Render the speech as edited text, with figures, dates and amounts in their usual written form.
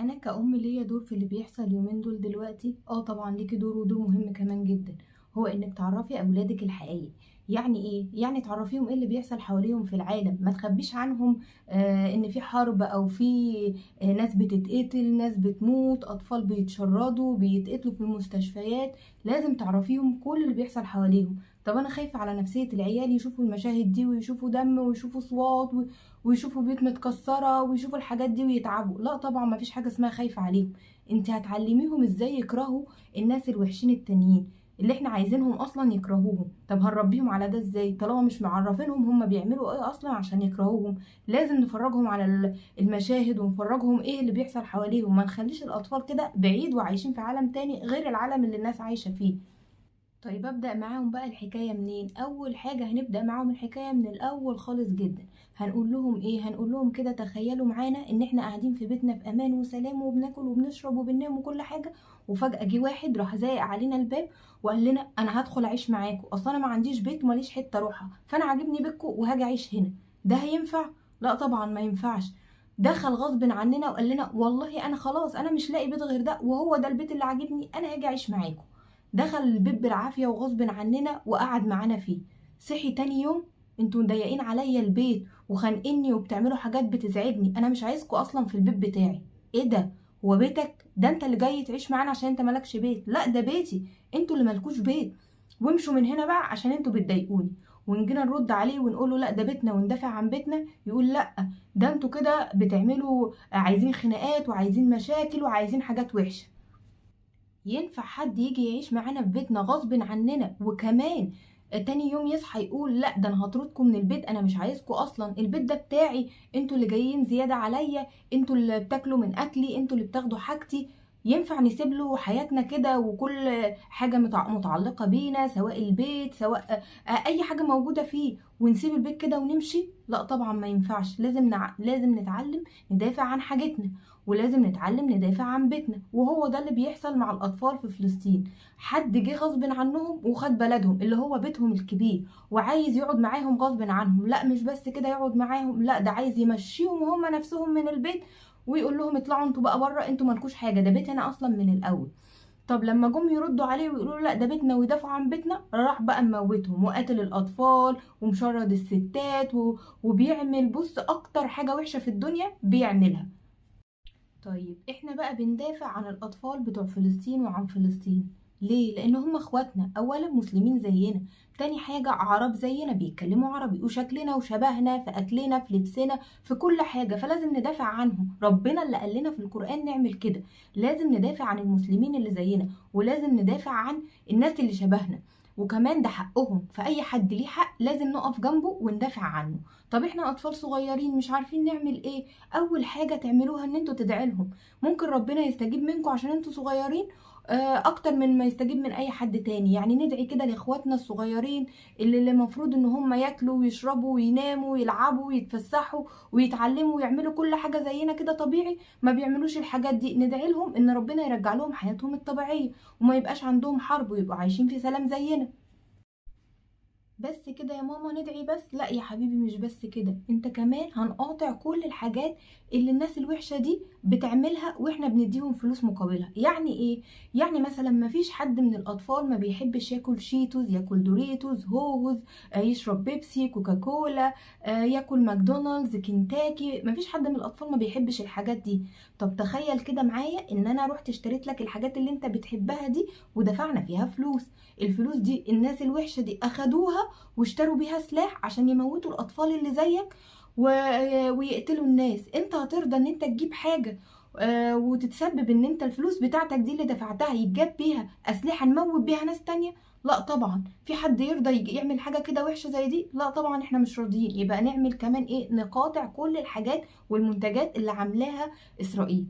انا كأم ليا دور في اللي بيحصل اليومين دول دلوقتي. طبعا ليكي دور ودور مهم كمان جدا. هو انك تعرفي اولادك الحقيقة. يعني ايه؟ يعني تعرفيهم ايه اللي بيحصل حواليهم في العالم، ما تخبيش عنهم. ان في حرب او في ناس بتتقتل، ناس بتموت، اطفال بيتشردوا بيتقتلوا في المستشفيات. لازم تعرفيهم كل اللي بيحصل حواليهم. طب انا خايفة على نفسية العيال، يشوفوا المشاهد دي ويشوفوا دم ويشوفوا صوات ويشوفوا بيوت متكسرة ويشوفوا الحاجات دي ويتعبوا. لا طبعا، ما فيش حاجة اسمها خايفة عليهم. انت هتعلميهم ازاي يكرهوا الناس الوحشين التانيين اللي احنا عايزينهم اصلا يكرهوهم. طب هنربيهم على ده ازاي طالما مش معرفينهم هم بيعملوا ايه اصلا عشان يكرهوهم؟ لازم نفرجهم على المشاهد ونفرجهم ايه اللي بيحصل حواليهم. ما نخليش الاطفال كده بعيد وعايشين في عالم تاني غير العالم اللي الناس عايشة فيه. طيب ابدأ معاهم بقى الحكاية منين؟ اول حاجة هنبدأ معاهم الحكاية من الاول خالص جدا. هنقول لهم ايه؟ هنقول لهم كده تخيلوا معانا ان احنا قاعدين في بيتنا في امان وسلام وبناكل وبنشرب وبننام وكل حاجة، وفجأة جه واحد راح زايق علينا الباب وقال لنا انا هدخل اعيش معاكم، اصلا انا ما عنديش بيت وماليش حتة اروحها، فانا عاجبني بيتكم وهاجي اعيش هنا. ده هينفع؟ لا طبعا ما ينفعش. دخل غصب عننا وقال لنا والله انا خلاص انا مش لاقي بيت غير ده، وهو ده البيت اللي عاجبني، انا هاجي اعيش معاكم. دخل البيت بالعافية وغصب عننا وقعد معانا فيه. صحي تاني يوم: انتوا مضايقين عليا البيت وخانقيني وبتعملوا حاجات بتزعجني، انا مش عايزكوا اصلا في البيت بتاعي. ايه ده؟ هو بيتك ده؟ انت اللي جاي تعيش معانا عشان انت مالكش بيت؟ لا ده بيتي، انتوا اللي مالكوش بيت. وامشوا من هنا بقى عشان انتوا بتضايقوني. ونجينا نرد عليه ونقول له لا ده بيتنا وندافع عن بيتنا، يقول لا ده انتوا كده بتعملوا عايزين خناقات وعايزين مشاكل وعايزين حاجات وحشة. ينفع حد يجي يعيش معانا في بيتنا غصب عننا وكمان تاني يوم يصحى يقول لا ده انا هطردكم من البيت، انا مش عايزكم اصلا، البيت ده بتاعي، انتوا اللي جايين زيادة عليا، انتوا اللي بتاكلوا من اكلي، انتوا اللي بتاخدوا حاجتي؟ ينفع نسيب له حياتنا كده وكل حاجة متعلقة بينا، سواء البيت سواء اي حاجة موجودة فيه، ونسيب البيت كده ونمشي؟ لا طبعا ما ينفعش. لازم نتعلم ندافع عن حاجتنا، ولازم نتعلم ندافع عن بيتنا. وهو ده اللي بيحصل مع الأطفال في فلسطين. حد جه غصب عنهم وخد بلدهم اللي هو بيتهم الكبير وعايز يقعد معاهم غصب عنهم. لا مش بس كده يقعد معاهم، لا ده عايز يمشيهم وهم نفسهم من البيت ويقول لهم اطلعوا انتوا بقى بره، انتوا مالكوش حاجة، ده بيتنا أصلا من الأول. طب لما جم يردوا عليه ويقولوا لا ده بيتنا ويدافعوا عن بيتنا، راح بقى مموتهم وقتل الأطفال ومشرد الستات وبيعمل بص أكتر حاجة وحشة في الدنيا بيعملها. طيب احنا بقى بندافع عن الاطفال بتوع فلسطين وعن فلسطين ليه؟ لان هم اخواتنا، اولا مسلمين زينا، تاني حاجة عرب زينا بيتكلموا عربي وشكلنا وشبهنا في اكلنا في لبسنا في كل حاجة، فلازم ندافع عنهم. ربنا اللي قال لنا في القرآن نعمل كده. لازم ندافع عن المسلمين اللي زينا، ولازم ندافع عن الناس اللي شبهنا، وكمان ده حقهم، فاي حد ليه حق لازم نقف جنبه وندافع عنه. طب احنا اطفال صغيرين مش عارفين نعمل ايه؟ اول حاجه تعملوها ان انتوا تدعي لهم. ممكن ربنا يستجيب منكم عشان انتوا صغيرين اكتر من ما يستجيب من اي حد تاني. يعني ندعي كده لاخواتنا الصغيرين اللي المفروض ان هم ياكلوا ويشربوا ويناموا ويلعبوا ويتفسحوا ويتعلموا ويعملوا كل حاجه زينا كده طبيعي، ما بيعملوش الحاجات دي. ندعي لهم ان ربنا يرجع لهم حياتهم الطبيعيه وما يبقاش عندهم حرب ويبقوا عايشين في سلام زينا. بس كده يا ماما ندعي بس؟ لا يا حبيبي مش بس كده، انت كمان هنقاطع كل الحاجات اللي الناس الوحشة دي بتعملها واحنا بنديهم فلوس مقابلها. يعني ايه؟ يعني مثلا ما فيش حد من الاطفال ما بيحبش ياكل شيتوز، ياكل دوريتوز، هوز، يشرب بيبسي، كوكاكولا، ياكل ماكدونالدز، كنتاكي. ما فيش حد من الاطفال ما بيحبش الحاجات دي. طب تخيل كده معايا ان انا رحت اشتريت لك الحاجات اللي انت بتحبها دي ودفعنا فيها فلوس. الفلوس دي الناس الوحشة دي اخدوها واشتروا بيها سلاح عشان يموتوا الاطفال اللي زيك ويقتلوا الناس. انت هترضى ان انت تجيب حاجة وتتسبب ان انت الفلوس بتاعتك دي اللي دفعتها يتجاب بيها اسلحة نموت بيها ناس تانية؟ لا طبعا. في حد يرضى يعمل حاجة كده وحشة زي دي؟ لا طبعا احنا مش راضيين. يبقى نعمل كمان ايه؟ نقاطع كل الحاجات والمنتجات اللي عاملاها اسرائيل.